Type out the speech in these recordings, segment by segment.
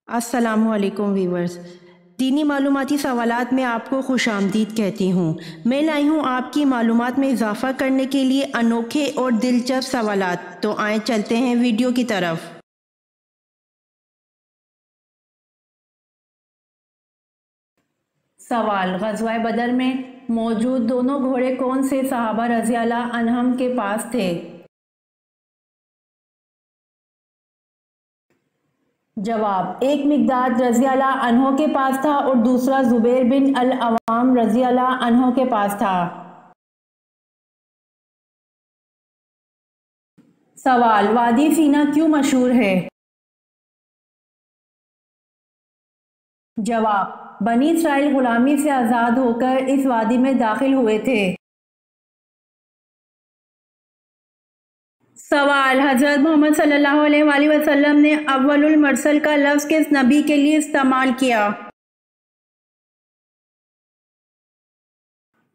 السلام علیکم ویورز، دینی معلوماتی سوالات میں آپ کو خوش آمدید کہتی ہوں۔ میں لائی ہوں آپ کی معلومات میں اضافہ کرنے کے لیے انوکھے اور دلچسپ سوالات، تو آئیں چلتے ہیں ویڈیو کی طرف۔ سوال: غزوہ بدر میں موجود دونوں گھوڑے کون سے صحابہ رضی اللہ عنہم کے پاس تھے؟ جواب: ایک مقداد رضی اللہ عنہ کے پاس تھا اور دوسرا زبیر بن العوام رضی اللہ عنہ کے پاس تھا۔ سوال: وادی سینا کیوں مشہور ہے؟ جواب: بنی اسرائیل غلامی سے آزاد ہو کر اس وادی میں داخل ہوئے تھے۔ سوال: حضرت محمد صلی اللہ علیہ وآلہ وسلم نے اول المرسل کا لفظ کس نبی کے لیے استعمال کیا؟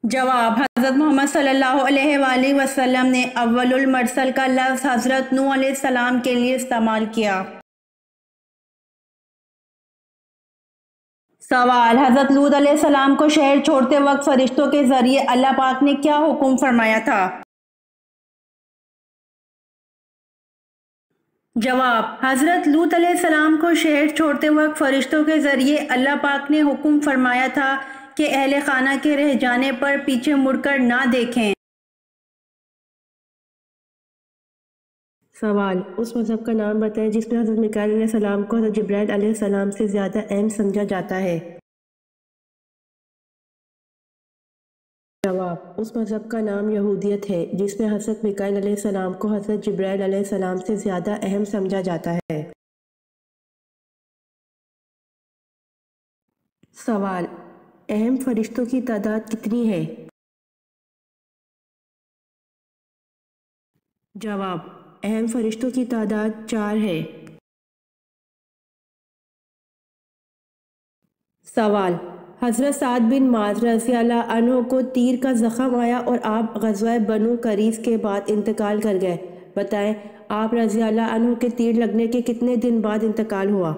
جواب: حضرت محمد صلی اللہ علیہ وآلہ وسلم نے اول المرسل کا لفظ حضرت نوح علیہ السلام کے لیے استعمال کیا۔ سوال: حضرت لوط علیہ السلام کو شہر چھوڑتے وقت فرشتوں کے ذریعے اللہ پاک نے کیا حکم فرمایا تھا؟ جواب: حضرت لوط علیہ السلام کو شہر چھوڑتے وقت فرشتوں کے ذریعے اللہ پاک نے حکم فرمایا تھا کہ اہل خانہ کے رہ جانے پر پیچھے مڑ کر نہ دیکھیں۔ سوال: اس مذہب کا نام بتائیں جس میں حضرت میکائیل علیہ السلام کو حضرت جبرائیل علیہ السلام سے زیادہ اہم سمجھا جاتا ہے۔ جواب: اس مذہب کا نام یہودیت ہے جس میں حضرت میکائیل علیہ السلام کو حضرت جبرائیل علیہ السلام سے زیادہ اہم سمجھا جاتا ہے۔ سوال: اہم فرشتوں کی تعداد کتنی ہے؟ جواب: اہم فرشتوں کی تعداد 4 ہے۔ سوال: حضرت سعد بن معاذ رضی اللہ عنہ کو تیر کا زخم آیا اور آپ غزوہ بنو قریظہ کے بعد انتقال کر گئے، بتائیں آپ رضی اللہ عنہ کے تیر لگنے کے کتنے دن بعد انتقال ہوا؟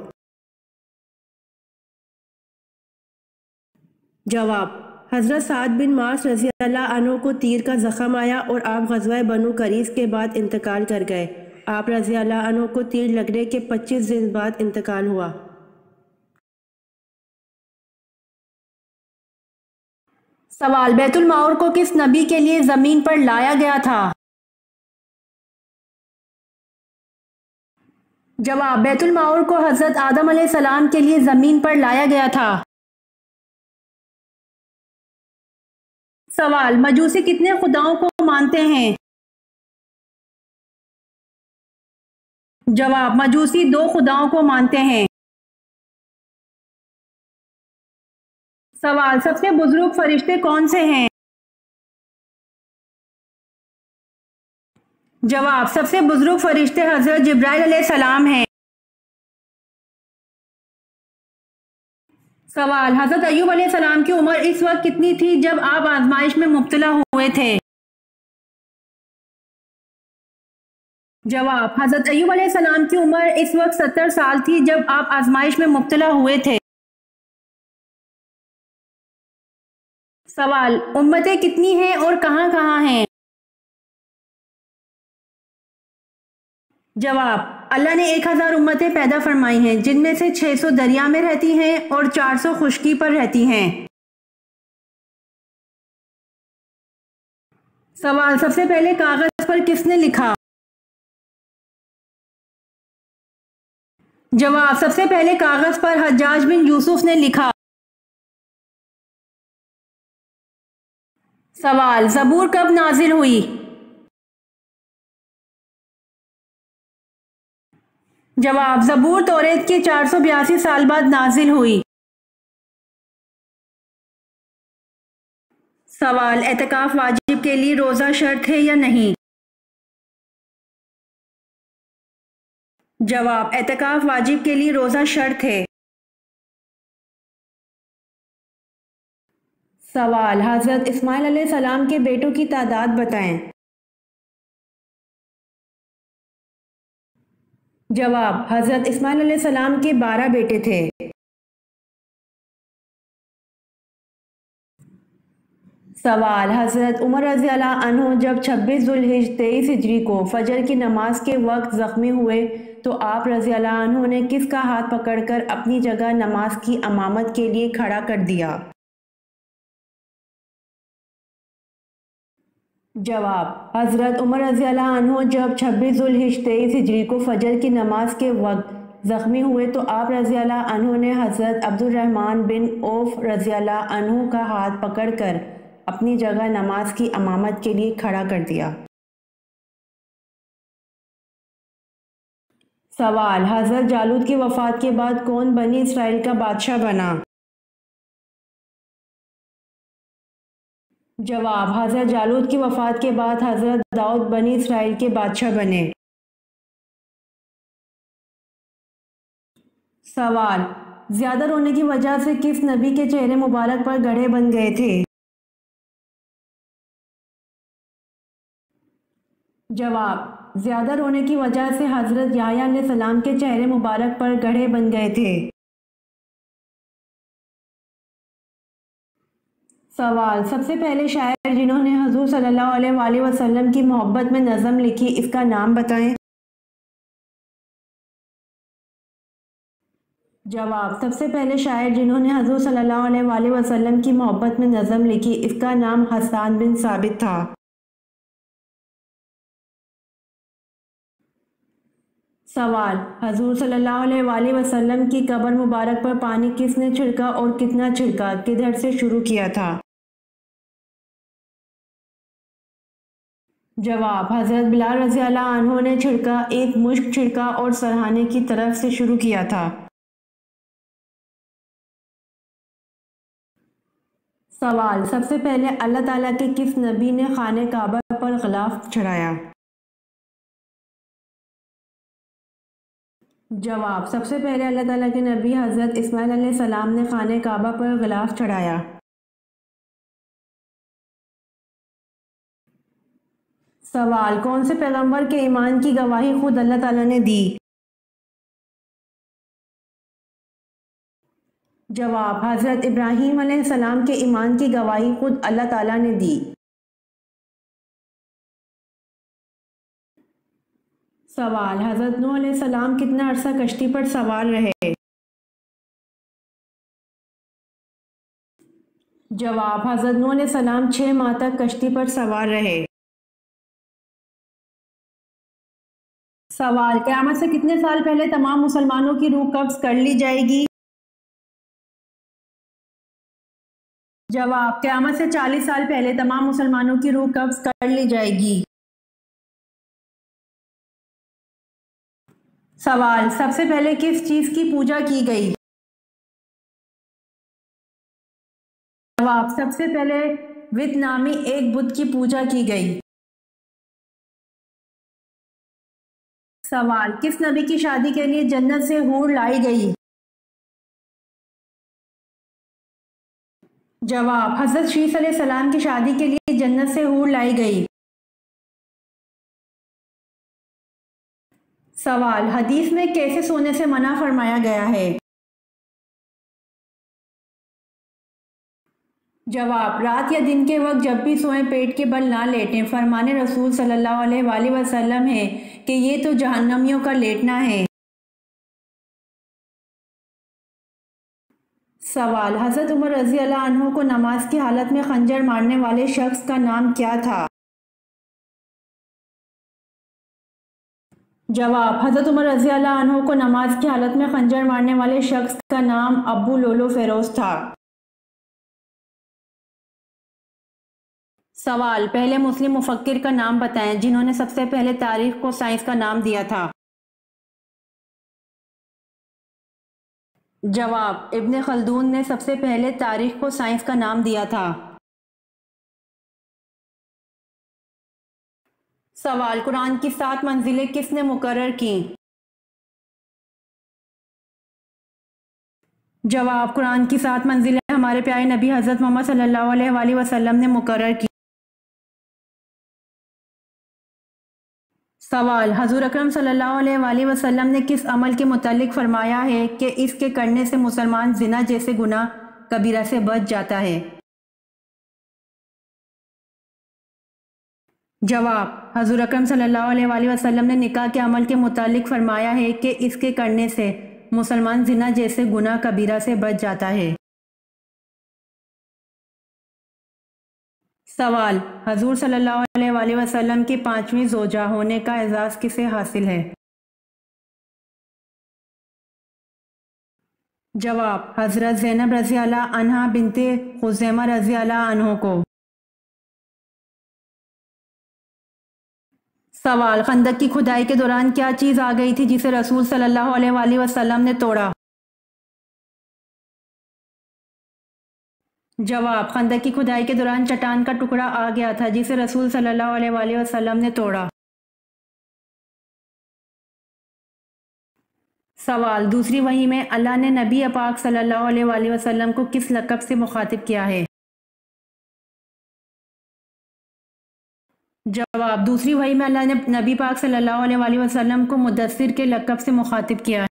جواب: حضرت سعد بن معاذ رضی اللہ عنہ کو تیر کا زخم آیا اور آپ غزوہ بنو قریظہ کے بعد انتقال کر گئے، آپ رضی اللہ عنہ کو تیر لگنے کے 25 دن بعد انتقال ہوا۔ سوال: بیت المعمور کو کس نبی کے لیے زمین پر لایا گیا تھا؟ جواب: بیت المعمور کو حضرت آدم علیہ السلام کے لیے زمین پر لایا گیا تھا۔ سوال: مجوسی کتنے خداؤں کو مانتے ہیں؟ جواب: مجوسی 2 خداؤں کو مانتے ہیں۔ سوال: سب سے بزرگ فرشتے کون سے ہیں؟ جواب: سب سے بزرگ فرشتے حضرت جبرائیل علیہ السلام ہیں۔ سوال: حضرت ایوب علیہ السلام کی عمر اس وقت کتنی تھی جب آپ آزمائش میں مبتلا ہوئے تھے؟ جواب: حضرت ایوب علیہ السلام کی عمر اس وقت 70 سال تھی جب آپ آزمائش میں مبتلا ہوئے تھے۔ سوال: امتیں کتنی ہیں اور کہاں کہاں ہیں؟ جواب: اللہ نے 1000 امتیں پیدا فرمائی ہیں جن میں سے 600 دریا میں رہتی ہیں اور 400 خشکی پر رہتی ہیں۔ سوال: سب سے پہلے کاغذ پر کس نے لکھا؟ جواب: سب سے پہلے کاغذ پر حجاج بن یوسف نے لکھا۔ سوال: زبور کب نازل ہوئی؟ جواب: زبور توریت کے 482 سال بعد نازل ہوئی۔ سوال: اعتکاف واجب کے لیے روزہ شرط ہے یا نہیں؟ جواب: اعتکاف واجب کے لیے روزہ شرط ہے۔ سوال: حضرت اسماعیل علیہ السلام کے بیٹوں کی تعداد بتائیں۔ جواب: حضرت اسماعیل علیہ السلام کے 12 بیٹے تھے۔ سوال: حضرت عمر رضی اللہ عنہ جب 26 ذوالحج 23 ہجری کو فجر کی نماز کے وقت زخمی ہوئے تو آپ رضی اللہ عنہ نے کس کا ہاتھ پکڑ کر اپنی جگہ نماز کی امامت کے لیے کھڑا کر دیا؟ جواب: حضرت عمر رضی اللہ عنہ جب 26 ذوالحج 23 ہجری کو فجر کی نماز کے وقت زخمی ہوئے تو آپ رضی اللہ عنہ نے حضرت عبد الرحمن بن عوف رضی اللہ عنہ کا ہاتھ پکڑ کر اپنی جگہ نماز کی امامت کے لیے کھڑا کر دیا۔ سوال: حضرت جالوت کی وفات کے بعد کون بنی اسرائیل کا بادشاہ بنا؟ جواب: حضرت جالوت کی وفات کے بعد حضرت داؤد بنی اسرائیل کے بادشاہ بنے۔ سوال: زیادہ رونے کی وجہ سے کس نبی کے چہرے مبارک پر گڑھے بن گئے تھے؟ جواب: زیادہ رونے کی وجہ سے حضرت یحییٰ علیہ السلام کے چہرے مبارک پر گڑھے بن گئے تھے۔ سوال: سب سے پہلے شاعر جنہوں نے حضور صلی اللہ علیہ وآلہ وسلم کی محبت میں نظم لکھی، اس کا نام بتائیں۔ جواب: سب سے پہلے شاعر جنہوں نے حضور صلی اللہ علیہ وآلہ وسلم کی محبت میں نظم لکھی، اس کا نام حسان بن ثابت تھا۔ سوال: حضور صلی اللہ علیہ وآلہ وسلم کی قبر مبارک پر پانی کس نے چھڑکا اور کتنا چھڑکا، کدھر سے شروع کیا تھا؟ جواب: حضرت بلال رضی اللہ عنہ نے چھڑکا، ایک مشک چھڑکا اور سرہانے کی طرف سے شروع کیا تھا۔ سوال: سب سے پہلے اللہ تعالیٰ کے کس نبی نے خانہ کعبہ پر غلاف چڑھایا؟ جواب: سب سے پہلے اللہ تعالیٰ کے نبی حضرت اسماعیل علیہ السلام نے خانہ کعبہ پر غلاف چڑھایا۔ سوال: کون سے پیغمبر کے ایمان کی گواہی خود اللہ تعالیٰ نے دی؟ جواب: حضرت ابراہیم علیہ السلام کے ایمان کی گواہی خود اللہ تعالیٰ نے دی۔ سوال: حضرت نوح علیہ السلام کتنا عرصہ کشتی پر سوار رہے؟ جواب: حضرت نوح علیہ السلام 6 ماہ تک کشتی پر سوار رہے۔ سوال: قیامت سے کتنے سال پہلے تمام مسلمانوں کی روح قبض کر لی جائے گی؟ جواب: قیامت سے 40 سال پہلے تمام مسلمانوں کی روح قبض کر لی جائے گی۔ سوال: سب سے پہلے کس چیز کی پوجا کی گئی؟ جواب: سب سے پہلے وت نامی ایک بت کی پوجا کی گئی۔ سوال: کس نبی کی شادی کے لیے جنت سے حور لائی گئی؟ جواب: حضرت شیث علیہ السلام کی شادی کے لیے جنت سے حور لائی گئی۔ سوال: حدیث میں کیسے سونے سے منع فرمایا گیا ہے؟ جواب: رات یا دن کے وقت جب بھی سوئیں پیٹ کے بل نہ لیٹیں، فرمان رسول صلی اللہ علیہ وآلہ وسلم ہے کہ یہ تو جہنمیوں کا لیٹنا ہے۔ سوال: حضرت عمر رضی اللہ عنہ کو نماز کی حالت میں خنجر مارنے والے شخص کا نام کیا تھا؟ جواب: حضرت عمر رضی اللہ عنہ کو نماز کی حالت میں خنجر مارنے والے شخص کا نام ابو لولو فیروز تھا۔ سوال: پہلے مسلم مفکر کا نام بتائیں جنہوں نے سب سے پہلے تاریخ کو سائنس کا نام دیا تھا۔ جواب: ابن خلدون نے سب سے پہلے تاریخ کو سائنس کا نام دیا تھا۔ سوال: قرآن کی 7 منزلیں کس نے مقرر کیں؟ جواب: قرآن کی 7 منزلیں ہمارے پیارے نبی حضرت محمد صلی اللہ علیہ وآلہ وسلم نے مقرر کی۔ سوال: حضور اکرم صلی اللہ علیہ وآلہ وسلم نے کس عمل کے متعلق فرمایا ہے کہ اس کے کرنے سے مسلمان زنا جیسے گناہ کبیرہ سے بچ جاتا ہے؟ جواب: حضور اکرم صلی اللہ علیہ وآلہ وسلم نے نکاح کے عمل کے متعلق فرمایا ہے کہ اس کے کرنے سے مسلمان زنا جیسے گناہ کبیرہ سے بچ جاتا ہے۔ سوال: حضور صلی اللہ علیہ وآلہ وسلم کی 5ویں زوجہ ہونے کا اعزاز کسے حاصل ہے؟ جواب: حضرت زینب رضی اللہ عنہا بنت خزیمہ رضی اللہ عنہ کو۔ سوال: خندق کی کھدائی کے دوران کیا چیز آ گئی تھی جسے رسول صلی اللہ علیہ وآلہ وسلم نے توڑا؟ جواب: خندق کی کھدائی کے دوران چٹان کا ٹکڑا آ گیا تھا جسے رسول صلی اللہ علیہ وآلہ وسلم نے توڑا۔ سوال: دوسری وحی میں اللہ نے نبی پاک صلی اللہ علیہ وآلہ وسلم کو کس لقب سے مخاطب کیا ہے؟ جواب: دوسری وحی میں اللہ نے نبی پاک صلی اللہ علیہ وآلہ وسلم کو مدثر کے لقب سے مخاطب کیا ہے۔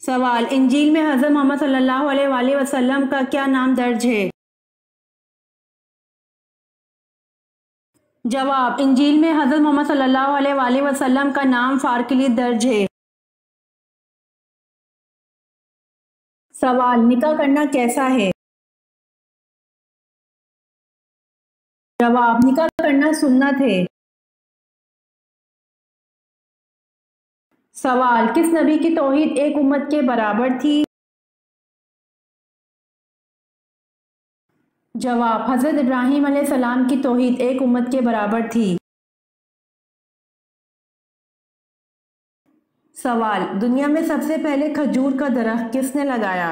سوال: انجیل میں حضرت محمد صلی اللہ علیہ وآلہ وسلم کا کیا نام درج ہے؟ جواب: انجیل میں حضرت محمد صلی اللہ علیہ وآلہ وسلم کا نام فارکلی درج ہے۔ سوال: نکاح کرنا کیسا ہے؟ جواب: نکاح کرنا سنت ہے۔ سوال: کس نبی کی توحید ایک امت کے برابر تھی؟ جواب: حضرت ابراہیم علیہ السلام کی توحید ایک امت کے برابر تھی۔ سوال: دنیا میں سب سے پہلے کھجور کا درخت کس نے لگایا؟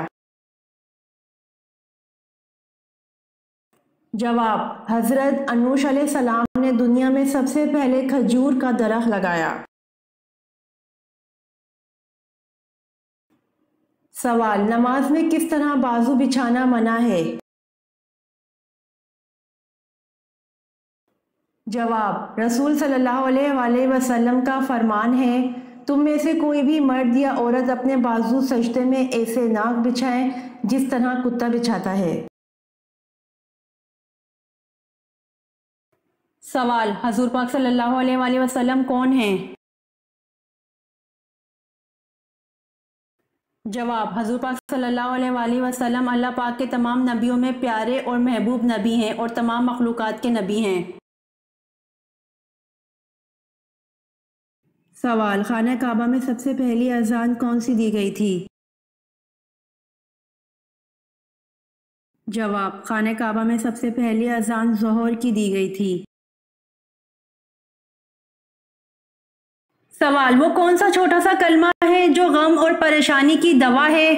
جواب: حضرت انوش علیہ السلام نے دنیا میں سب سے پہلے کھجور کا درخت لگایا۔ سوال: نماز میں کس طرح بازو بچھانا منع ہے؟ جواب: رسول صلی اللہ علیہ وآلہ وسلم کا فرمان ہے، تم میں سے کوئی بھی مرد یا عورت اپنے بازو سجدے میں ایسے نہ بچھائیں جس طرح کتا بچھاتا ہے۔ سوال: حضور پاک صلی اللہ علیہ وآلہ وسلم کون ہیں؟ جواب: حضور پاک صلی اللہ علیہ وآلہ وسلم اللہ پاک کے تمام نبیوں میں پیارے اور محبوب نبی ہیں اور تمام مخلوقات کے نبی ہیں۔ سوال: خانہ کعبہ میں سب سے پہلی اذان کون سی دی گئی تھی؟ جواب: خانہ کعبہ میں سب سے پہلی اذان ظہر کی دی گئی تھی۔ سوال: وہ کون سا چھوٹا سا کلمہ ہے جو غم اور پریشانی کی دوا ہے؟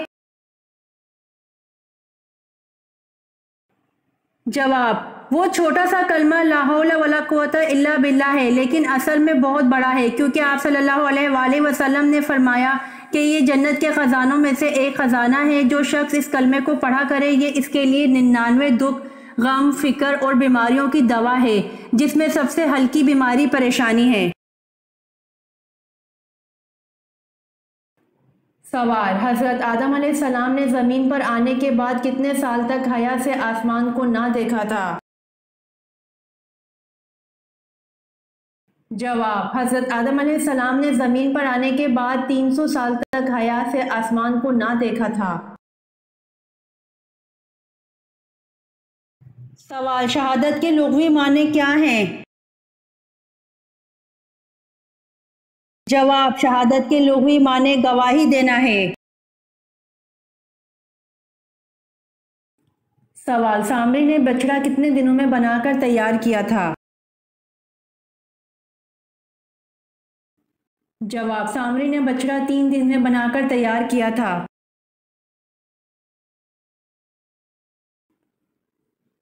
جواب: وہ چھوٹا سا کلمہ لا حول ولا قوت الا باللہ ہے، لیکن اصل میں بہت بڑا ہے، کیونکہ آپ صلی اللہ علیہ وآلہ وسلم نے فرمایا کہ یہ جنت کے خزانوں میں سے ایک خزانہ ہے، جو شخص اس کلمے کو پڑھا کرے یہ اس کے لیے 99 دکھ، غم، فکر اور بیماریوں کی دوا ہے، جس میں سب سے ہلکی بیماری پریشانی ہے۔ سوال: حضرت آدم علیہ السلام نے زمین پر آنے کے بعد کتنے سال تک حیا سے آسمان کو نہ دیکھا تھا؟ جواب: حضرت آدم علیہ السلام نے زمین پر آنے کے بعد 300 سال تک حیا سے آسمان کو نہ دیکھا تھا۔ سوال: شہادت کے لغوی معنی کیا ہیں؟ جواب: شہادت کے لغوی معنی گواہی دینا ہے۔ سوال: سامری نے بچڑا کتنے دنوں میں بنا کر تیار کیا تھا؟ جواب: سامری نے بچڑا 3 دن میں بنا کر تیار کیا تھا۔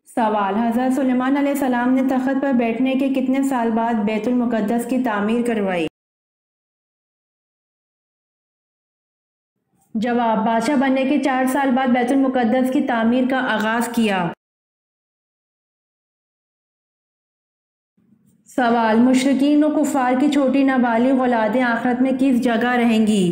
سوال: حضرت سلیمان علیہ السلام نے تخت پر بیٹھنے کے کتنے سال بعد بیت المقدس کی تعمیر کروائی؟ جواب: بادشاہ بننے کے 4 سال بعد بیت المقدس کی تعمیر کا آغاز کیا۔ سوال، مشرکین و کفار کی چھوٹی نابالغ اولادیں آخرت میں کس جگہ رہیں گی؟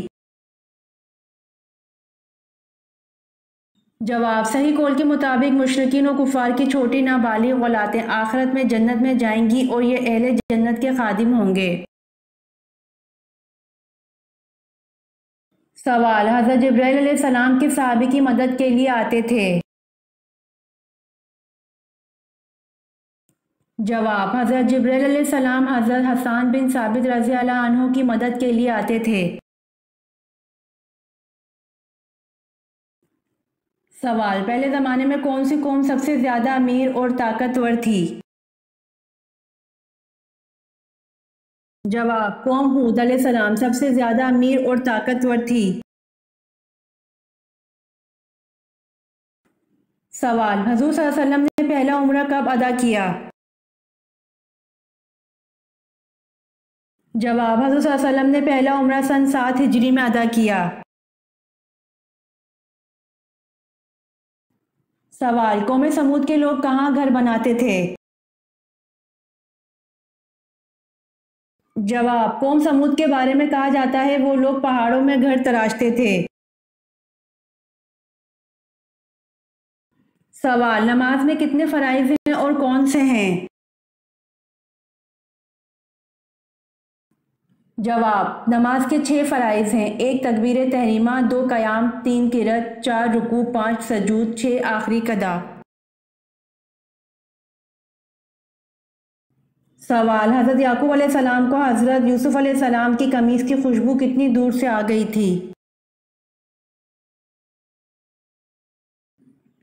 جواب، صحیح قول کے مطابق مشرکین و کفار کی چھوٹی نابالغ اولادیں آخرت میں جنت میں جائیں گی اور یہ اہل جنت کے خادم ہوں گے۔ سوال، حضرت جبرائیل علیہ السلام کس صحابی کی مدد کے لیے آتے تھے؟ جواب، حضرت جبرائیل علیہ السلام حضرت حسان بن ثابت رضی اللہ عنہ کی مدد کے لیے آتے تھے۔ سوال، پہلے زمانے میں کون سی قوم سب سے زیادہ امیر اور طاقتور تھی؟ جواب، قوم ہود علیہ السلام سب سے زیادہ امیر اور طاقتور تھی۔ سوال، حضور صلی اللہ علیہ وسلم نے پہلا عمرہ کب ادا کیا؟ جواب، حضور صلی اللہ علیہ وسلم نے پہلا عمرہ سن 7 ہجری میں ادا کیا۔ سوال، قوم سمود کے لوگ کہاں گھر بناتے تھے؟ جواب، قوم سمود کے بارے میں کہا جاتا ہے وہ لوگ پہاڑوں میں گھر تراشتے تھے۔ سوال، نماز میں کتنے فرائض ہیں اور کون سے ہیں؟ جواب، نماز کے 6 فرائض ہیں: 1 تکبیر تحریمہ، 2 قیام، 3 قرات، 4 رکوع، 5 سجود، 6 آخری قضا۔ سوال، حضرت یعقوب علیہ السلام کو حضرت یوسف علیہ السلام کی قمیص کی خوشبو کتنی دور سے آ گئی تھی؟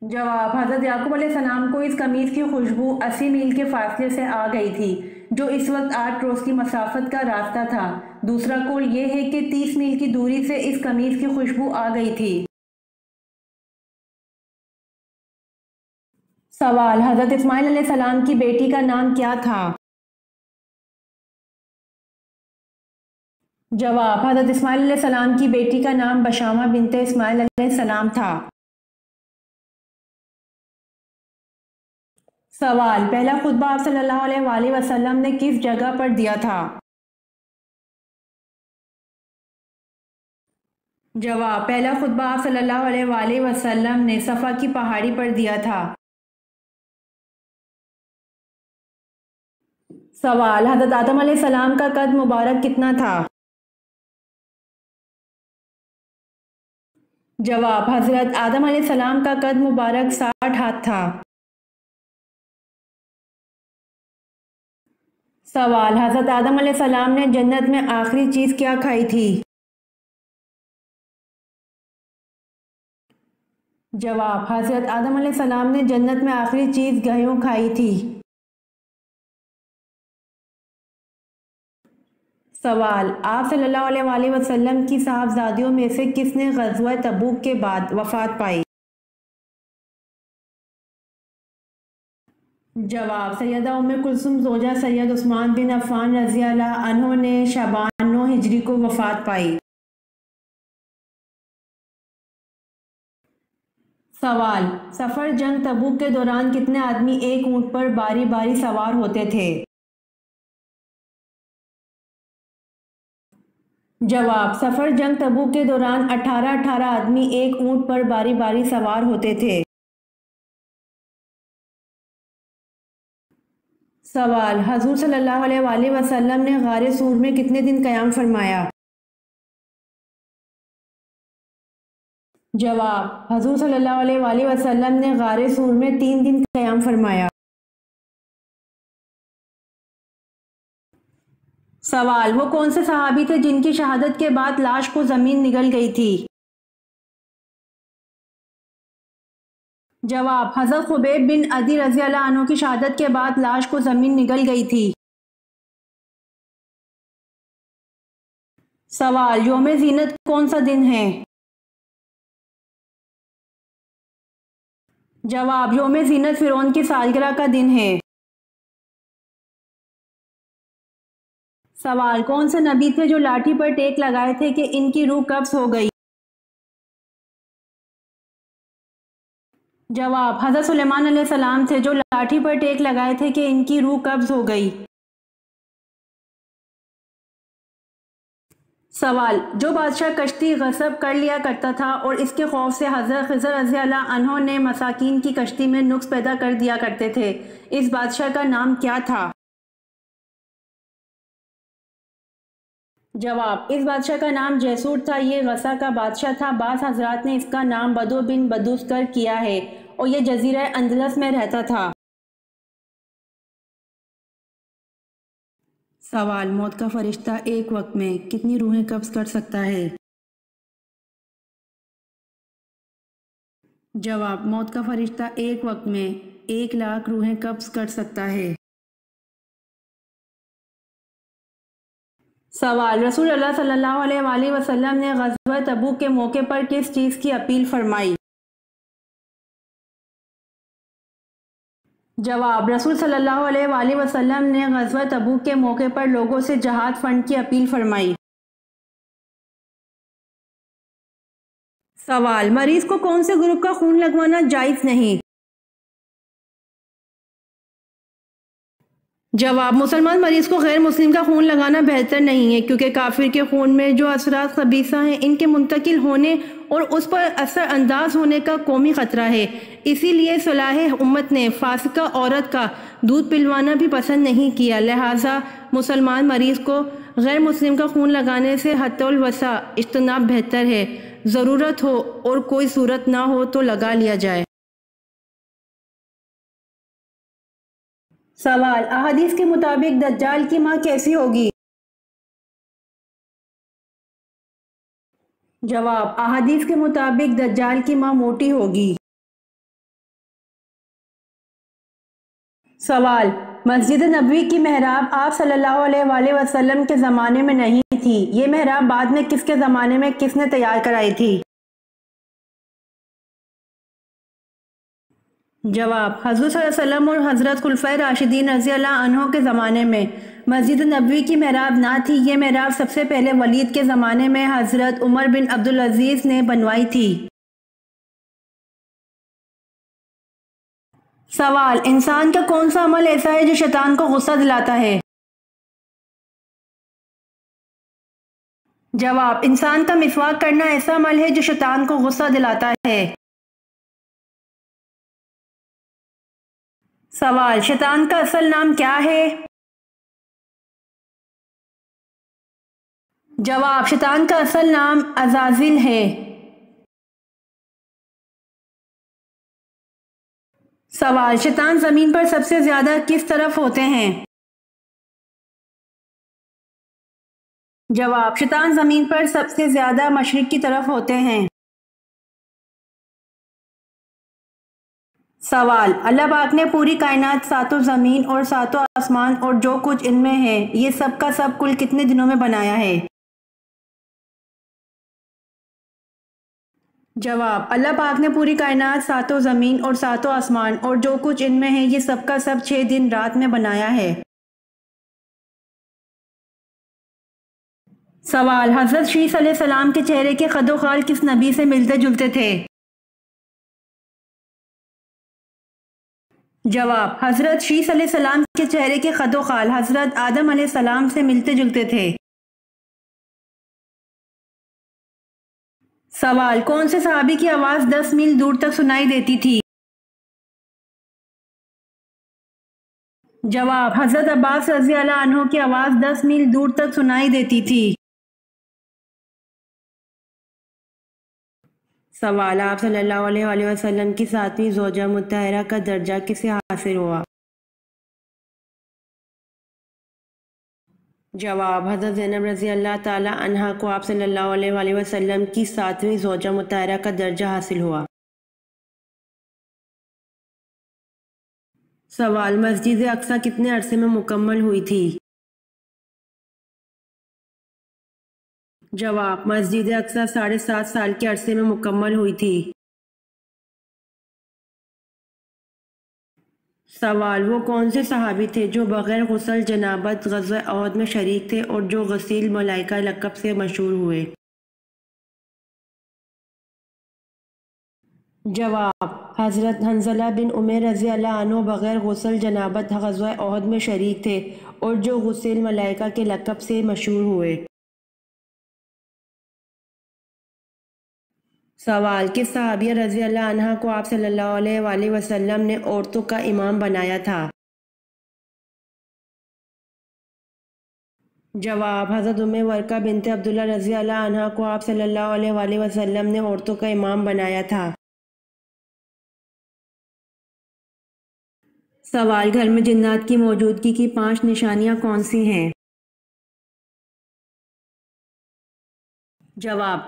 جواب، حضرت یعقوب علیہ السلام کو اس قمیص کی خوشبو 80 میل کے فاصلے سے آ گئی تھی، جو اس وقت 8 روز کی مسافت کا راستہ تھا۔ دوسرا قول یہ ہے کہ 30 میل کی دوری سے اس قمیص کی خوشبو آ گئی تھی۔ سوال، حضرت اسماعیل علیہ السلام کی بیٹی کا نام کیا تھا؟ جواب، حضرت اسماعیل علیہ السلام کی بیٹی کا نام بشامہ بنت اسماعیل علیہ السلام تھا۔ سوال، پہلا خطبہ آپ صلی اللہ علیہ وآلہ وسلم نے کس جگہ پر دیا تھا؟ جواب، پہلا خطبہ آپ صلی اللہ علیہ وآلہ وسلم نے صفا کی پہاڑی پر دیا تھا۔ سوال، حضرت آدم علیہ السلام کا قد مبارک کتنا تھا؟ جواب، حضرت آدم علیہ السلام کا قد مبارک 60 ہاتھ تھا۔ سوال، حضرت آدم علیہ السلام نے جنت میں آخری چیز کیا کھائی تھی؟ جواب، حضرت آدم علیہ السلام نے جنت میں آخری چیز گہیوں کھائی تھی۔ سوال، آپ صلی اللہ علیہ وآلہ وسلم کی صاحبزادیوں میں سے کس نے غزوہ تبوک کے بعد وفات پائی؟ جواب، سیدہ ام کلثوم زوجہ سید عثمان بن عفان رضی اللہ عنہ نے شعبان 9 ہجری کو وفات پائی۔ سوال، سفر جنگ تبوک کے دوران کتنے آدمی ایک اونٹ پر باری باری سوار ہوتے تھے؟ جواب، سفر جنگ تبوک کے دوران 18 آدمی ایک اونٹ پر باری باری سوار ہوتے تھے۔ سوال، حضور صلی اللہ علیہ وآلہ وسلم نے غار سور میں کتنے دن قیام فرمایا؟ جواب، حضور صلی اللہ علیہ وآلہ وسلم نے غار سور میں 3 دن قیام فرمایا۔ سوال، وہ کون سے صحابی تھے جن کی شہادت کے بعد لاش کو زمین نگل گئی تھی؟ جواب، حضرت خبیب بن عدی رضی اللہ عنہ کی شہادت کے بعد لاش کو زمین نگل گئی تھی۔ سوال، یوم زینت کون سا دن ہے؟ جواب، یوم زینت فرعون کی سالگرہ کا دن ہے۔ سوال، کون سے نبی تھے جو لاٹھی پر ٹیک لگائے تھے کہ ان کی روح قبض ہو گئی؟ جواب، حضرت سلیمان علیہ السلام تھے جو لاٹھی پر ٹیک لگائے تھے کہ ان کی روح قبض ہو گئی۔ سوال: جو بادشاہ کشتی غصب کر لیا کرتا تھا اور اس کے خوف سے حضرت خضر رضی اللہ عنہ نے مساکین کی کشتی میں نقص پیدا کر دیا کرتے تھے، اس بادشاہ کا نام کیا تھا؟ جواب: اس بادشاہ کا نام جیسور تھا، یہ غصہ کا بادشاہ تھا۔ بعض حضرات نے اس کا نام بدو بن بدوسکر کیا ہے اور یہ جزیرہ اندلس میں رہتا تھا۔ سوال: موت کا فرشتہ ایک وقت میں کتنی روحیں قبض کر سکتا ہے؟ جواب: موت کا فرشتہ ایک وقت میں 1,00,000 روحیں قبض کر سکتا ہے۔ سوال: رسول اللہ صلی اللہ علیہ وآلہ وسلم نے غزوہ تبوک کے موقع پر کس چیز کی اپیل فرمائی؟ جواب: رسول صلی اللہ علیہ وآلہ وسلم نے غزوہ تبوک کے موقع پر لوگوں سے جہاد فنڈ کی اپیل فرمائی۔ سوال: مریض کو کون سے گروپ کا خون لگوانا جائز نہیں؟ جواب: مسلمان مریض کو غیر مسلم کا خون لگانا بہتر نہیں ہے، کیونکہ کافر کے خون میں جو اثرات خبیثہ ہیں ان کے منتقل ہونے اور اس پر اثر انداز ہونے کا قومی خطرہ ہے۔ اسی لیے صلاح امت نے فاسقہ عورت کا دودھ پلوانا بھی پسند نہیں کیا، لہٰذا مسلمان مریض کو غیر مسلم کا خون لگانے سے حتی الوسع اجتناب بہتر ہے۔ ضرورت ہو اور کوئی صورت نہ ہو تو لگا لیا جائے۔ سوال: احادیث کے مطابق دجال کی ماں کیسی ہوگی؟ جواب: احادیث کے مطابق دجال کی ماں موٹی ہوگی۔ سوال: مسجد نبوی کی محراب آپ صلی اللہ علیہ وآلہ وسلم کے زمانے میں نہیں تھی، یہ محراب بعد میں کس کے زمانے میں کس نے تیار کرائی تھی؟ جواب: حضور صلی اللہ علیہ وسلم اور حضرت خلفائے راشدین رضی اللہ عنہ کے زمانے میں مسجد نبوی کی محراب نہ تھی، یہ محراب سب سے پہلے ولید کے زمانے میں حضرت عمر بن عبدالعزیز نے بنوائی تھی۔ سوال: انسان کا کون سا عمل ایسا ہے جو شیطان کو غصہ دلاتا ہے؟ جواب: انسان کا مسواک کرنا ایسا عمل ہے جو شیطان کو غصہ دلاتا ہے۔ سوال: شیطان کا اصل نام کیا ہے؟ جواب: شیطان کا اصل نام عزازیل ہے۔ سوال: شیطان زمین پر سب سے زیادہ کس طرف ہوتے ہیں؟ جواب: شیطان زمین پر سب سے زیادہ مشرق کی طرف ہوتے ہیں۔ سوال: اللہ پاک نے پوری کائنات، ساتوں زمین اور ساتوں آسمان اور جو کچھ ان میں ہے، یہ سب کا سب کل کتنے دنوں میں بنایا ہے؟ جواب: اللہ پاک نے پوری کائنات، ساتوں زمین اور ساتوں آسمان اور جو کچھ ان میں ہے، یہ سب کا سب 6 دن رات میں بنایا ہے۔ سوال: حضرت شیس علیہ السلام کے چہرے کے خد و خال کس نبی سے ملتے جلتے تھے؟ جواب: حضرت شیس علیہ السلام کے چہرے کے خد و خال حضرت آدم علیہ السلام سے ملتے جلتے تھے۔ سوال: کون سے صحابی کی آواز 10 میل دور تک سنائی دیتی تھی؟ جواب: حضرت عباس رضی اللہ عنہ کی آواز 10 میل دور تک سنائی دیتی تھی۔ سوال: آپ صلی اللہ علیہ وآلہ وسلم کی 7ویں زوجہ مطہرہ کا درجہ کسے حاصل ہوا؟ جواب: حضرت زینب رضی اللہ تعالی عنہا کو آپ صلی اللہ علیہ وآلہ وسلم کی 7ویں زوجہ مطہرہ کا درجہ حاصل ہوا۔ سوال: مسجد اقصی کتنے عرصے میں مکمل ہوئی تھی؟ جواب: مسجد اقصی 7.5 سال کے عرصے میں مکمل ہوئی تھی۔ سوال: وہ کون سے صحابی تھے جو بغیر غسل جنابت غزوہ احد میں شریک تھے اور جو غسیل ملائکہ لقب سے مشہور ہوئے؟ جواب: حضرت حنظلہ بن عمیر رضی اللہ عنہ بغیر غسل جنابت غزوہ احد میں شریک تھے اور جو غسیل ملائکہ کے لقب سے مشہور ہوئے۔ سوال: کس صحابیہ رضی اللہ عنہا کو آپ صلی اللہ علیہ وآلہ وسلم نے عورتوں کا امام بنایا تھا؟ جواب: حضرت ام ورقہ بنت عبداللہ رضی اللہ عنہا کو آپ صلی اللہ علیہ وآلہ وسلم نے عورتوں کا امام بنایا تھا۔ سوال: گھر میں جنات کی موجودگی کی 5 نشانیاں کون سی ہیں؟ جواب: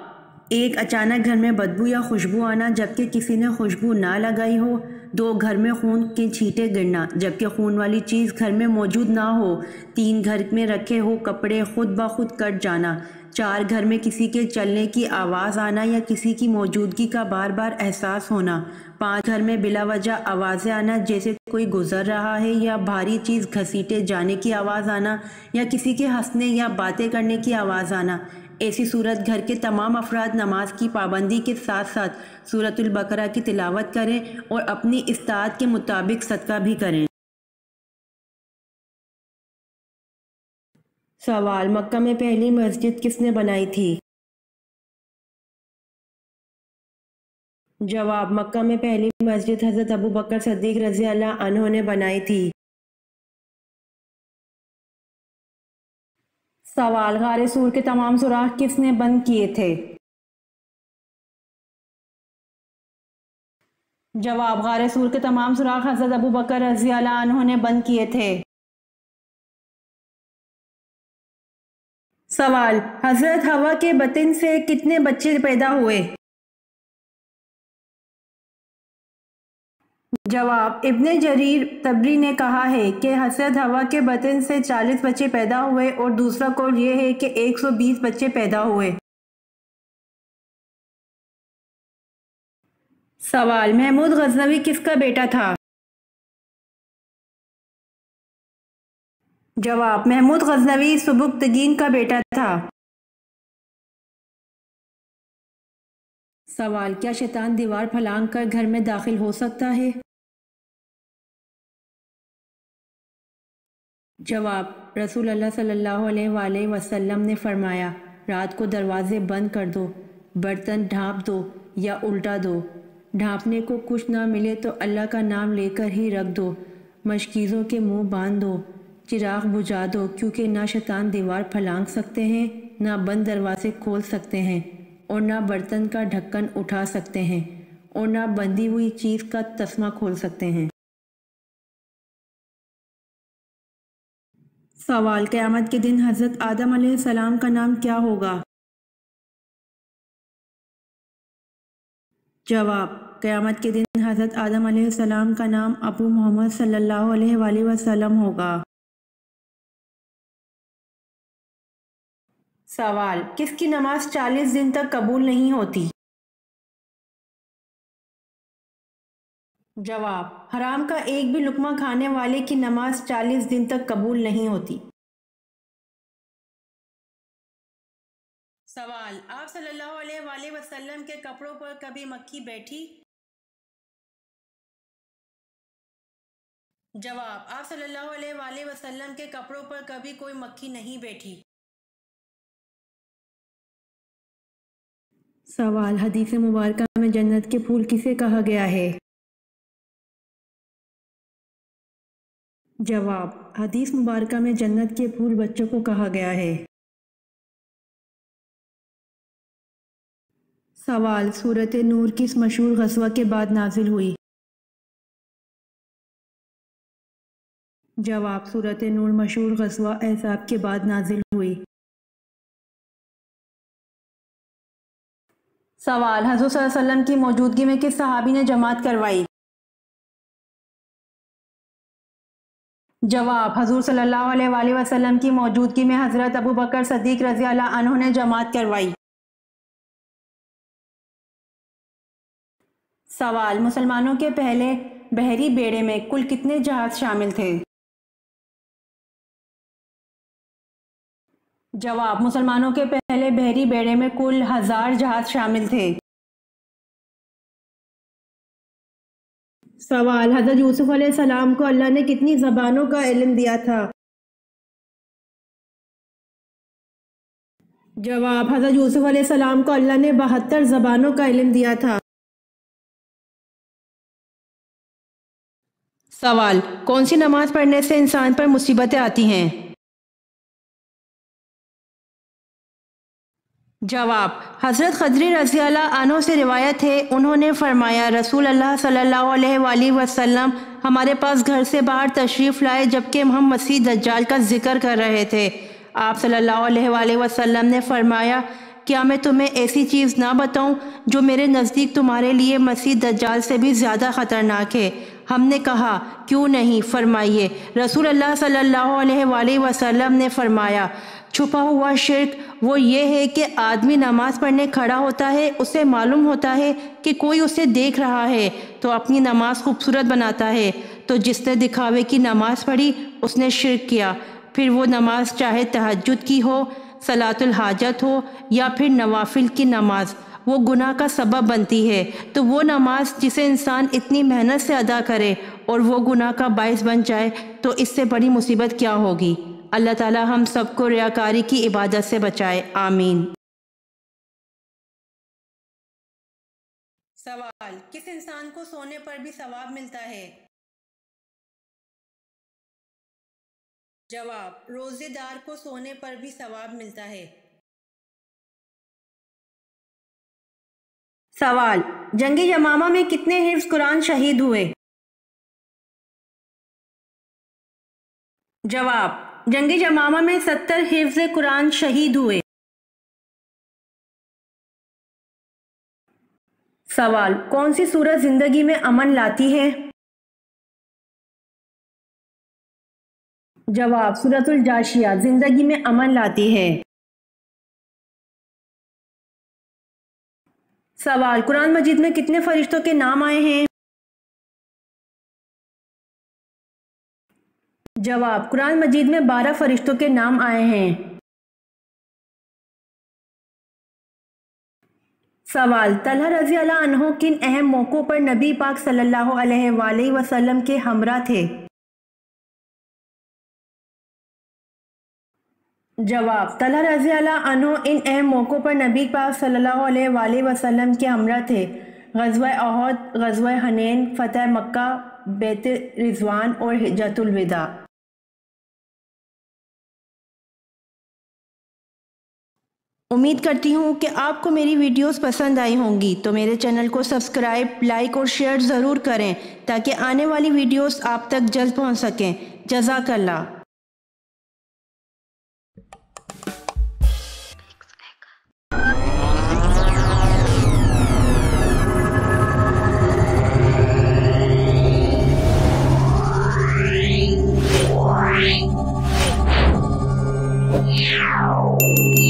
1. اچانک گھر میں بدبو یا خوشبو آنا جبکہ کسی نے خوشبو نہ لگائی ہو۔ 2. گھر میں خون کے چھینٹے گرنا جبکہ خون والی چیز گھر میں موجود نہ ہو۔ 3. گھر میں رکھے ہو کپڑے خود بخود کٹ جانا۔ 4. گھر میں کسی کے چلنے کی آواز آنا یا کسی کی موجودگی کا بار بار احساس ہونا۔ 5. گھر میں بلا وجہ آوازیں آنا جیسے کوئی گزر رہا ہے یا بھاری چیز گھسیٹے جانے کی آواز آنا یا کسی کے ہنسنے یا باتیں کرنے کی آواز آنا۔ ایسی صورت گھر کے تمام افراد نماز کی پابندی کے ساتھ ساتھ سورۃ البقرہ کی تلاوت کریں اور اپنی استطاعت کے مطابق صدقہ بھی کریں۔ سوال: مکہ میں پہلی مسجد کس نے بنائی تھی؟ جواب: مکہ میں پہلی مسجد حضرت ابو بکر صدیق رضی اللہ عنہ نے بنائی تھی۔ سوال: غار سور کے تمام سوراخ کس نے بند کیے تھے؟ جواب: غار سور کے تمام سوراخ حضرت ابو بکر رضی اللہ عنہ نے بند کیے تھے۔ سوال: حضرت حوا کے بطن سے کتنے بچے پیدا ہوئے؟ جواب: ابن جریر طبری نے کہا ہے کہ حضرت حوا کے بطن سے 40 بچے پیدا ہوئے اور دوسرا قول یہ ہے کہ 120 بچے پیدا ہوئے۔ سوال: محمود غزنوی کس کا بیٹا تھا؟ جواب: محمود غزنوی سبکتگین کا بیٹا تھا۔ سوال: کیا شیطان دیوار پھلانگ کر گھر میں داخل ہو سکتا ہے؟ جواب: رسول اللہ صلی اللہ علیہ وآلہ وسلم نے فرمایا، رات کو دروازے بند کر دو، برتن ڈھانپ دو یا الٹا دو، ڈھانپنے کو کچھ نہ ملے تو اللہ کا نام لے کر ہی رکھ دو، مشکیزوں کے منہ باندھ دو، چراغ بجھا دو کیونکہ نہ شیطان دیوار پھلانگ سکتے ہیں، نہ بند دروازے کھول سکتے ہیں، اور نہ برتن کا ڈھکن اٹھا سکتے ہیں، اور نہ بندھی ہوئی چیز کا تسمہ کھول سکتے ہیں۔ سوال: قیامت کے دن حضرت آدم علیہ السلام کا نام کیا ہوگا؟ جواب: قیامت کے دن حضرت آدم علیہ السلام کا نام ابو محمد صلی اللہ علیہ وآلہ وسلم ہوگا۔ سوال: کس کی نماز 40 دن تک قبول نہیں ہوتی؟ جواب: حرام کا ایک بھی لقمہ کھانے والے کی نماز 40 دن تک قبول نہیں ہوتی۔ سوال: آپ صلی اللہ علیہ وآلہ وسلم کے کپڑوں پر کبھی مکھی بیٹھی؟ جواب: آپ صلی اللہ علیہ وآلہ وسلم کے کپڑوں پر کبھی کوئی مکھی نہیں بیٹھی۔ سوال: حدیث مبارکہ میں جنت کے پھول کسے کہا گیا ہے؟ جواب: حدیث مبارکہ میں جنت کے پھول بچوں کو کہا گیا ہے۔ سوال: سورۃ نور کس مشہور غزوہ کے بعد نازل ہوئی؟ جواب: سورۃ نور مشہور غزوہ احزاب کے بعد نازل ہوئی۔ سوال: حضور صلی اللہ علیہ وسلم کی موجودگی میں کس صحابی نے جماعت کروائی؟ جواب: حضور صلی اللہ علیہ وآلہ وسلم کی موجودگی میں حضرت ابو بکر صدیق رضی اللہ عنہ نے جماعت کروائی۔ سوال: مسلمانوں کے پہلے بحری بیڑے میں کل کتنے جہاز شامل تھے؟ جواب: مسلمانوں کے پہلے بحری بیڑے میں کل 1000 جہاز شامل تھے۔ سوال: حضرت یوسف علیہ السلام کو اللہ نے کتنی زبانوں کا علم دیا تھا؟ جواب: حضرت یوسف علیہ السلام کو اللہ نے 72 زبانوں کا علم دیا تھا۔ سوال: کون سی نماز پڑھنے سے انسان پر مصیبتیں آتی ہیں؟ جواب: حضرت خضر رضی اللہ عنہ سے روایت ہے، انہوں نے فرمایا رسول اللہ صلی اللہ علیہ وآلہ وسلم ہمارے پاس گھر سے باہر تشریف لائے جبکہ ہم مسیح دجال کا ذکر کر رہے تھے۔ آپ صلی اللہ علیہ وآلہ وسلم نے فرمایا کیا میں تمہیں ایسی چیز نہ بتاؤں جو میرے نزدیک تمہارے لیے مسیح دجال سے بھی زیادہ خطرناک ہے؟ ہم نے کہا کیوں نہیں، فرمائیے۔ رسول اللہ صلی اللہ علیہ وآلہ وسلم نے فرمایا چھپا ہوا شرک وہ یہ ہے کہ آدمی نماز پڑھنے کھڑا ہوتا ہے، اسے معلوم ہوتا ہے کہ کوئی اسے دیکھ رہا ہے تو اپنی نماز خوبصورت بناتا ہے، تو جس نے دکھاوے کی نماز پڑھی اس نے شرک کیا۔ پھر وہ نماز چاہے تہجد کی ہو، صلاۃ الحاجت ہو یا پھر نوافل کی نماز، وہ گناہ کا سبب بنتی ہے۔ تو وہ نماز جسے انسان اتنی محنت سے ادا کرے اور وہ گناہ کا باعث بن جائے تو اس سے بڑی مصیبت کیا ہوگی؟ اللہ تعالی ہم سب کو ریاکاری کی عبادت سے بچائے، آمین۔ سوال: کس انسان کو سونے پر بھی ثواب ملتا ہے؟ جواب: روزے دار کو سونے پر بھی ثواب ملتا ہے۔ سوال: جنگ یمامہ میں کتنے حفظ قرآن شہید ہوئے؟ جواب: جنگ یمامہ میں 70 حفظ قرآن شہید ہوئے۔ سوال: کون سی سورت زندگی میں امن لاتی ہے؟ جواب: سورۃ الجاشیہ زندگی میں امن لاتی ہے۔ سوال: قرآن مجید میں کتنے فرشتوں کے نام آئے ہیں؟ جواب: قرآن مجید میں 12 فرشتوں کے نام آئے ہیں۔ سوال: طلحہ رضی اللہ عنہ کن اہم موقعوں پر نبی پاک صلی اللہ علیہ وآلہ وسلم کے ہمراہ تھے؟ جواب: طلحہ رضی اللہ عنہ ان اہم موقعوں پر نبی پاک صلی اللہ علیہ وآلہ وسلم کے ہمراہ تھے: غزوہ احد، غزوہ حنین، فتح مکہ، بیعت رضوان اور حجۃ الوداع۔ امید کرتی ہوں کہ آپ کو میری ویڈیوز پسند آئی ہوں گی، تو میرے چینل کو سبسکرائب، لائک اور شیئر ضرور کریں تاکہ آنے والی ویڈیوز آپ تک جلد پہنچ سکیں۔ جزاک اللہ۔ Meow.